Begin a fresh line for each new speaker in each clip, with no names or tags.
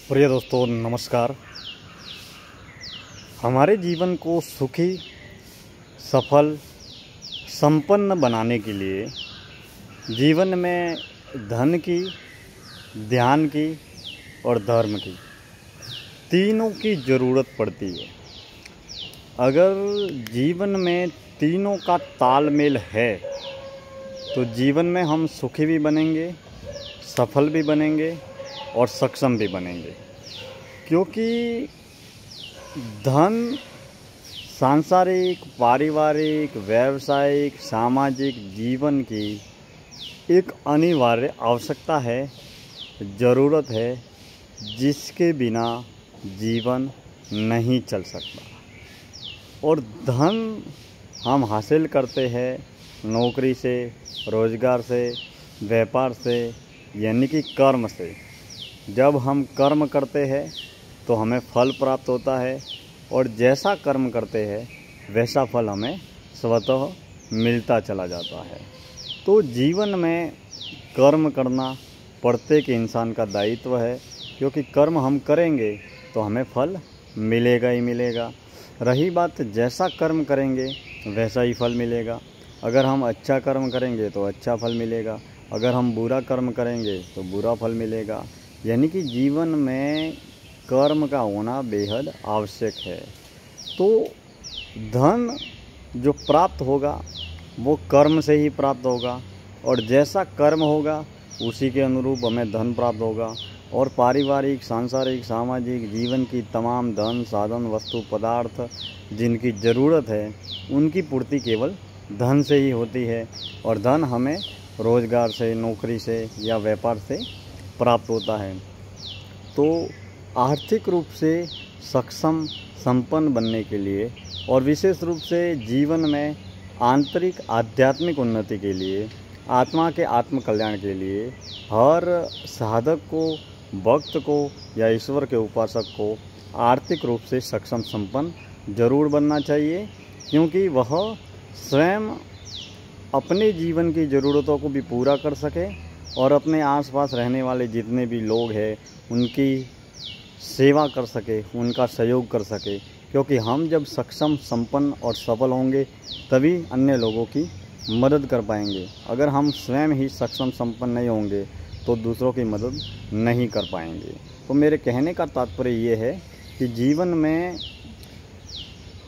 प्रिय दोस्तों नमस्कार। हमारे जीवन को सुखी, सफल, संपन्न बनाने के लिए जीवन में धन की, ध्यान की और धर्म की तीनों की ज़रूरत पड़ती है। अगर जीवन में तीनों का तालमेल है तो जीवन में हम सुखी भी बनेंगे, सफल भी बनेंगे और सक्षम भी बनेंगे। क्योंकि धन सांसारिक, पारिवारिक, व्यावसायिक, सामाजिक जीवन की एक अनिवार्य आवश्यकता है, ज़रूरत है, जिसके बिना जीवन नहीं चल सकता। और धन हम हासिल करते हैं नौकरी से, रोज़गार से, व्यापार से, यानी कि कर्म से। जब हम कर्म करते हैं तो हमें फल प्राप्त होता है और जैसा कर्म करते हैं वैसा फल हमें स्वतः मिलता चला जाता है। तो जीवन में कर्म करना प्रत्येक इंसान का दायित्व है, क्योंकि कर्म हम करेंगे तो हमें फल मिलेगा ही मिलेगा। रही बात जैसा कर्म करेंगे वैसा ही फल मिलेगा। अगर हम अच्छा कर्म करेंगे तो अच्छा फल मिलेगा, अगर हम बुरा कर्म करेंगे तो बुरा फल मिलेगा। यानी कि जीवन में कर्म का होना बेहद आवश्यक है। तो धन जो प्राप्त होगा वो कर्म से ही प्राप्त होगा, और जैसा कर्म होगा उसी के अनुरूप हमें धन प्राप्त होगा। और पारिवारिक, सांसारिक, सामाजिक जीवन की तमाम धन, साधन, वस्तु, पदार्थ जिनकी ज़रूरत है उनकी पूर्ति केवल धन से ही होती है। और धन हमें रोज़गार से, नौकरी से या व्यापार से प्राप्त होता है। तो आर्थिक रूप से सक्षम, संपन्न बनने के लिए और विशेष रूप से जीवन में आंतरिक आध्यात्मिक उन्नति के लिए, आत्मा के आत्म कल्याण के लिए हर साधक को, भक्त को या ईश्वर के उपासक को आर्थिक रूप से सक्षम, संपन्न जरूर बनना चाहिए। क्योंकि वह स्वयं अपने जीवन की ज़रूरतों को भी पूरा कर सके और अपने आसपास रहने वाले जितने भी लोग हैं उनकी सेवा कर सके, उनका सहयोग कर सके। क्योंकि हम जब सक्षम, संपन्न और सफल होंगे तभी अन्य लोगों की मदद कर पाएंगे। अगर हम स्वयं ही सक्षम, संपन्न नहीं होंगे तो दूसरों की मदद नहीं कर पाएंगे। तो मेरे कहने का तात्पर्य ये है कि जीवन में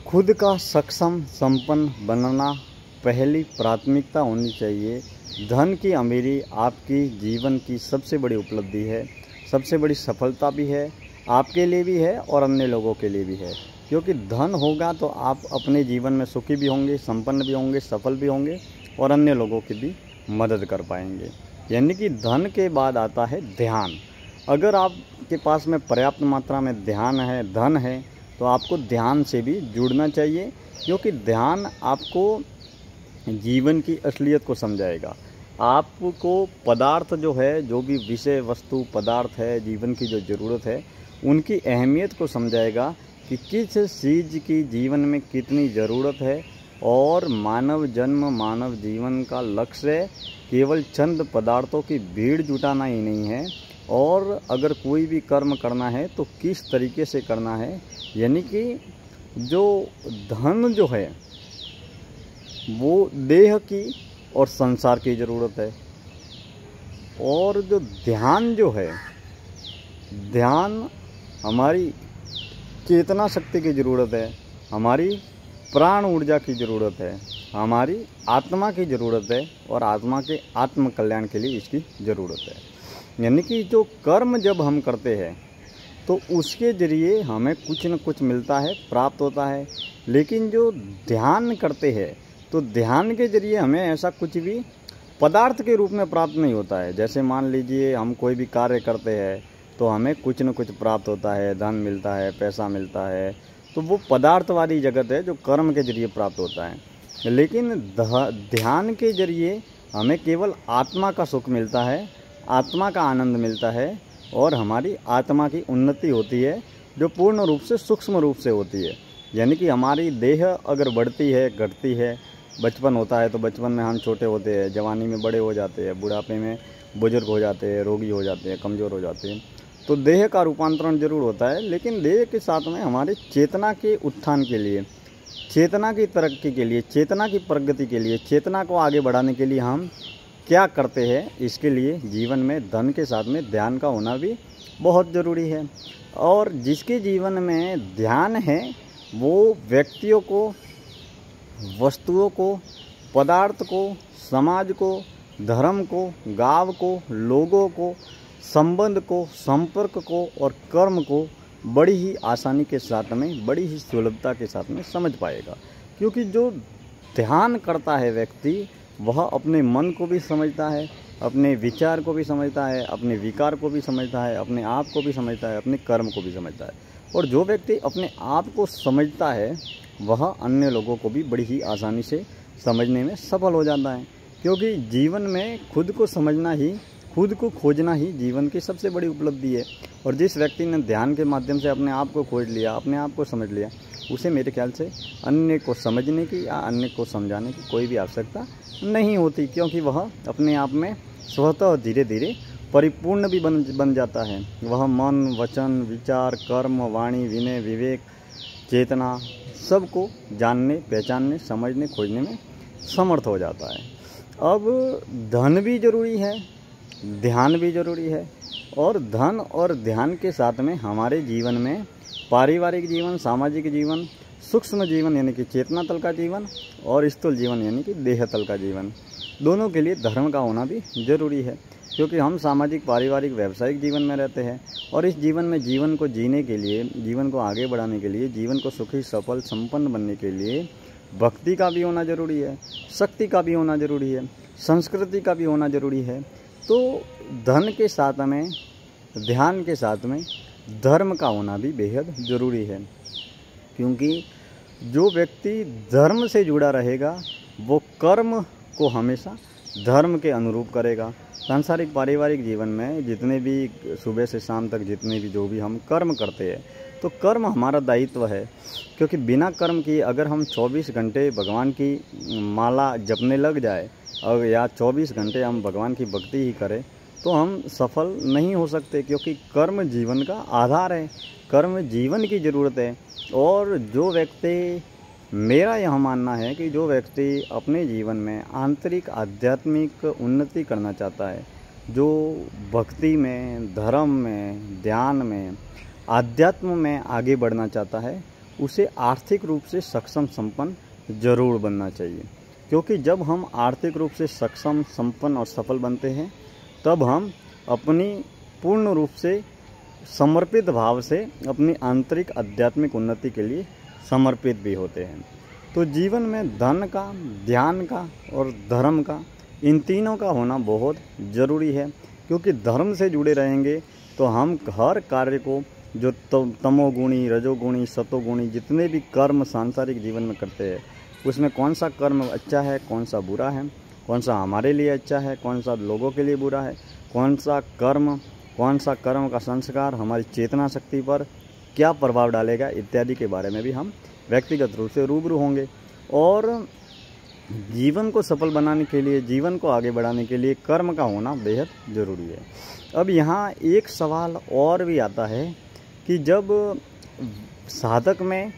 खुद का सक्षम, संपन्न बनना पहली प्राथमिकता होनी चाहिए। धन की अमीरी आपकी जीवन की सबसे बड़ी उपलब्धि है, सबसे बड़ी सफलता भी है, आपके लिए भी है और अन्य लोगों के लिए भी है। क्योंकि धन होगा तो आप अपने जीवन में सुखी भी होंगे, संपन्न भी होंगे, सफल भी होंगे और अन्य लोगों की भी मदद कर पाएंगे। यानी कि धन के बाद आता है ध्यान। अगर आपके पास में पर्याप्त मात्रा में ध्यान है, धन है, तो आपको ध्यान से भी जुड़ना चाहिए। क्योंकि ध्यान आपको जीवन की असलियत को समझाएगा। आपको पदार्थ जो है, जो भी विषय वस्तु पदार्थ है, जीवन की जो ज़रूरत है उनकी अहमियत को समझाएगा कि किस चीज़ की जीवन में कितनी ज़रूरत है। और मानव जन्म, मानव जीवन का लक्ष्य केवल चंद पदार्थों की भीड़ जुटाना ही नहीं है, और अगर कोई भी कर्म करना है तो किस तरीके से करना है। यानी कि जो धन जो है वो देह की और संसार की ज़रूरत है, और जो ध्यान जो है, ध्यान हमारी चेतना शक्ति की ज़रूरत है, हमारी प्राण ऊर्जा की ज़रूरत है, हमारी आत्मा की ज़रूरत है और आत्मा के आत्म कल्याण के लिए इसकी ज़रूरत है। यानी कि जो कर्म जब हम करते हैं तो उसके ज़रिए हमें कुछ न कुछ मिलता है, प्राप्त होता है। लेकिन जो ध्यान करते हैं तो ध्यान के ज़रिए हमें ऐसा कुछ भी पदार्थ के रूप में प्राप्त नहीं होता है। जैसे मान लीजिए हम कोई भी कार्य करते हैं तो हमें कुछ न कुछ प्राप्त होता है, धन मिलता है, पैसा मिलता है, तो वो पदार्थवादी जगत है जो कर्म के ज़रिए प्राप्त होता है। लेकिन ध्यान के ज़रिए हमें केवल आत्मा का सुख मिलता है, आत्मा का आनंद मिलता है और हमारी आत्मा की उन्नति होती है, जो पूर्ण रूप से सूक्ष्म रूप से होती है। यानी कि हमारी देह अगर बढ़ती है, घटती है, बचपन होता है तो बचपन में हम छोटे होते हैं, जवानी में बड़े हो जाते हैं, बुढ़ापे में बुजुर्ग हो जाते हैं, रोगी हो जाते हैं, कमज़ोर हो जाते हैं। तो देह का रूपांतरण जरूर होता है, लेकिन देह के साथ में हमारे चेतना के उत्थान के लिए, चेतना की तरक्की के लिए, चेतना की प्रगति के लिए, चेतना को आगे बढ़ाने के लिए हम क्या करते हैं, इसके लिए जीवन में धन के साथ में ध्यान का होना भी बहुत ज़रूरी है। और जिसके जीवन में ध्यान है वो व्यक्तियों को, वस्तुओं को, पदार्थ को, समाज को, धर्म को, गांव को, लोगों को, संबंध को, संपर्क को और कर्म को बड़ी ही आसानी के साथ में, बड़ी ही सुलभता के साथ में समझ पाएगा। क्योंकि जो ध्यान करता है व्यक्ति, वह अपने मन को भी समझता है, अपने विचार को भी समझता है, अपने विकार को भी समझता है, अपने आप को भी समझता है, अपने कर्म को भी समझता है। और जो व्यक्ति अपने आप को समझता है वह अन्य लोगों को भी बड़ी ही आसानी से समझने में सफल हो जाता है। क्योंकि जीवन में खुद को समझना ही, खुद को खोजना ही जीवन की सबसे बड़ी उपलब्धि है। और जिस व्यक्ति ने ध्यान के माध्यम से अपने आप को खोज लिया, अपने आप को समझ लिया, उसे मेरे ख्याल से अन्य को समझने की या अन्य को समझाने की कोई भी आवश्यकता नहीं होती, क्योंकि वह अपने आप में स्वतः धीरे धीरे परिपूर्ण भी बन जाता है। वह मन, वचन, विचार, कर्म, वाणी, विनय, विवेक, चेतना सबको जानने, पहचानने, समझने, खोजने में समर्थ हो जाता है। अब धन भी जरूरी है, ध्यान भी जरूरी है। और धन और ध्यान के साथ में हमारे जीवन में पारिवारिक जीवन, सामाजिक जीवन, सूक्ष्म जीवन यानी कि चेतना तल का जीवन और स्थूल जीवन यानी कि देह तल का जीवन, दोनों के लिए धर्म का होना भी जरूरी है। क्योंकि हम सामाजिक, पारिवारिक, व्यावसायिक जीवन में रहते हैं और इस जीवन में जीवन को जीने के लिए, जीवन को आगे बढ़ाने के लिए, जीवन को सुखी, सफल, संपन्न बनने के लिए भक्ति का भी होना जरूरी है, शक्ति का भी होना जरूरी है, संस्कृति का भी होना जरूरी है। तो धन के साथ में, ध्यान के साथ में धर्म का होना भी बेहद ज़रूरी है। क्योंकि जो व्यक्ति धर्म से जुड़ा रहेगा वो कर्म को हमेशा धर्म के अनुरूप करेगा। सांसारिक, पारिवारिक जीवन में जितने भी सुबह से शाम तक जितने भी जो भी हम कर्म करते हैं, तो कर्म हमारा दायित्व है। क्योंकि बिना कर्म किए अगर हम 24 घंटे भगवान की माला जपने लग जाए और या 24 घंटे हम भगवान की भक्ति ही करें तो हम सफल नहीं हो सकते। क्योंकि कर्म जीवन का आधार है, कर्म जीवन की ज़रूरत है। और जो व्यक्ति, मेरा यह मानना है कि जो व्यक्ति अपने जीवन में आंतरिक आध्यात्मिक उन्नति करना चाहता है, जो भक्ति में, धर्म में, ध्यान में, आध्यात्म में आगे बढ़ना चाहता है, उसे आर्थिक रूप से सक्षम, संपन्न जरूर बनना चाहिए। क्योंकि जब हम आर्थिक रूप से सक्षम, संपन्न और सफल बनते हैं तब हम अपनी पूर्ण रूप से समर्पित भाव से अपनी आंतरिक आध्यात्मिक उन्नति के लिए समर्पित भी होते हैं। तो जीवन में धन का, ध्यान का और धर्म का, इन तीनों का होना बहुत ज़रूरी है। क्योंकि धर्म से जुड़े रहेंगे तो हम हर कार्य को, जो तमोगुणी, रजोगुणी, सतोगुणी जितने भी कर्म सांसारिक जीवन में करते हैं, उसमें कौन सा कर्म अच्छा है, कौन सा बुरा है, कौन सा हमारे लिए अच्छा है, कौन सा लोगों के लिए बुरा है, कौन सा कर्म का संस्कार हमारी चेतना शक्ति पर क्या प्रभाव डालेगा, इत्यादि के बारे में भी हम व्यक्तिगत रूप से रूबरू होंगे। और जीवन को सफल बनाने के लिए, जीवन को आगे बढ़ाने के लिए कर्म का होना बेहद ज़रूरी है। अब यहाँ एक सवाल और भी आता है कि जब साधक में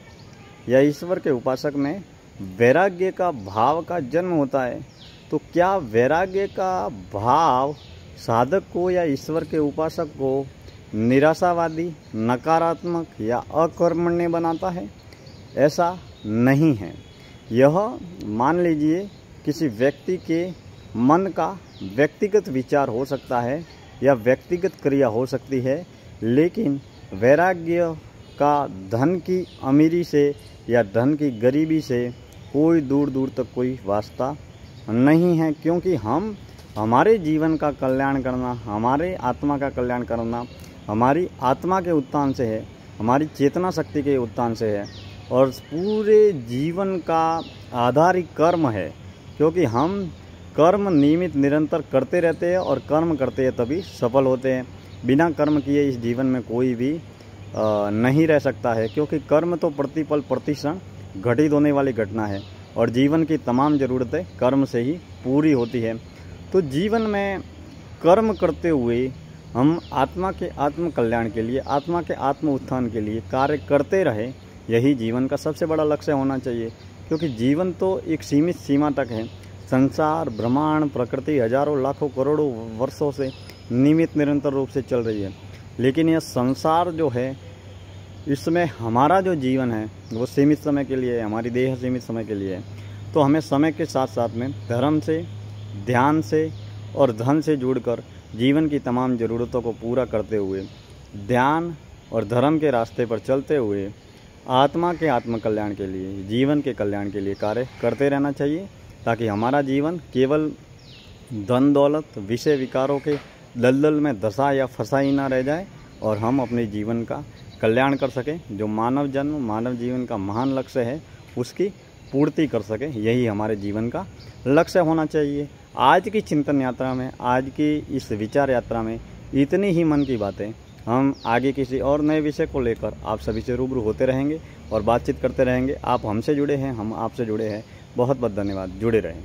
या ईश्वर के उपासक में वैराग्य का भाव का जन्म होता है, तो क्या वैराग्य का भाव साधक को या ईश्वर के उपासक को निराशावादी, नकारात्मक या अकर्मण्य बनाता है? ऐसा नहीं है। यह मान लीजिए किसी व्यक्ति के मन का व्यक्तिगत विचार हो सकता है या व्यक्तिगत क्रिया हो सकती है, लेकिन वैराग्य का धन की अमीरी से या धन की गरीबी से कोई दूर दूर तक कोई वास्ता नहीं है। क्योंकि हम, हमारे जीवन का कल्याण करना, हमारे आत्मा का कल्याण करना हमारी आत्मा के उत्थान से है, हमारी चेतना शक्ति के उत्थान से है। और पूरे जीवन का आधार ही कर्म है। क्योंकि हम कर्म नियमित निरंतर करते रहते हैं और कर्म करते हैं तभी सफल होते हैं। बिना कर्म किए इस जीवन में कोई भी नहीं रह सकता है। क्योंकि कर्म तो प्रतिपल प्रतिक्षण घटित होने वाली घटना है और जीवन की तमाम ज़रूरतें कर्म से ही पूरी होती है। तो जीवन में कर्म करते हुए हम आत्मा के आत्म कल्याण के लिए, आत्मा के आत्म उत्थान के लिए कार्य करते रहे, यही जीवन का सबसे बड़ा लक्ष्य होना चाहिए। क्योंकि जीवन तो एक सीमित सीमा तक है। संसार, ब्रह्मांड, प्रकृति हजारों लाखों करोड़ों वर्षों से नियमित निरंतर रूप से चल रही है। लेकिन यह संसार जो है, इसमें हमारा जो जीवन है वो सीमित समय के लिए है, हमारी देह सीमित समय के लिए है। तो हमें समय के साथ साथ में धर्म से, ध्यान से और धन से जुड़कर जीवन की तमाम ज़रूरतों को पूरा करते हुए, ध्यान और धर्म के रास्ते पर चलते हुए आत्मा के आत्म कल्याण के लिए, जीवन के कल्याण के लिए कार्य करते रहना चाहिए, ताकि हमारा जीवन केवल धन दौलत, विषय विकारों के दलदल में धंसा या फंसा ही ना रह जाए और हम अपने जीवन का कल्याण कर सकें। जो मानव जन्म, मानव जीवन का महान लक्ष्य है, उसकी पूर्ति कर सकें। यही हमारे जीवन का लक्ष्य होना चाहिए। आज की चिंतन यात्रा में, आज की इस विचार यात्रा में इतनी ही मन की बातें। हम आगे किसी और नए विषय को लेकर आप सभी से रूबरू होते रहेंगे और बातचीत करते रहेंगे। आप हमसे जुड़े हैं, हम आपसे जुड़े हैं। बहुत बहुत धन्यवाद। जुड़े रहें।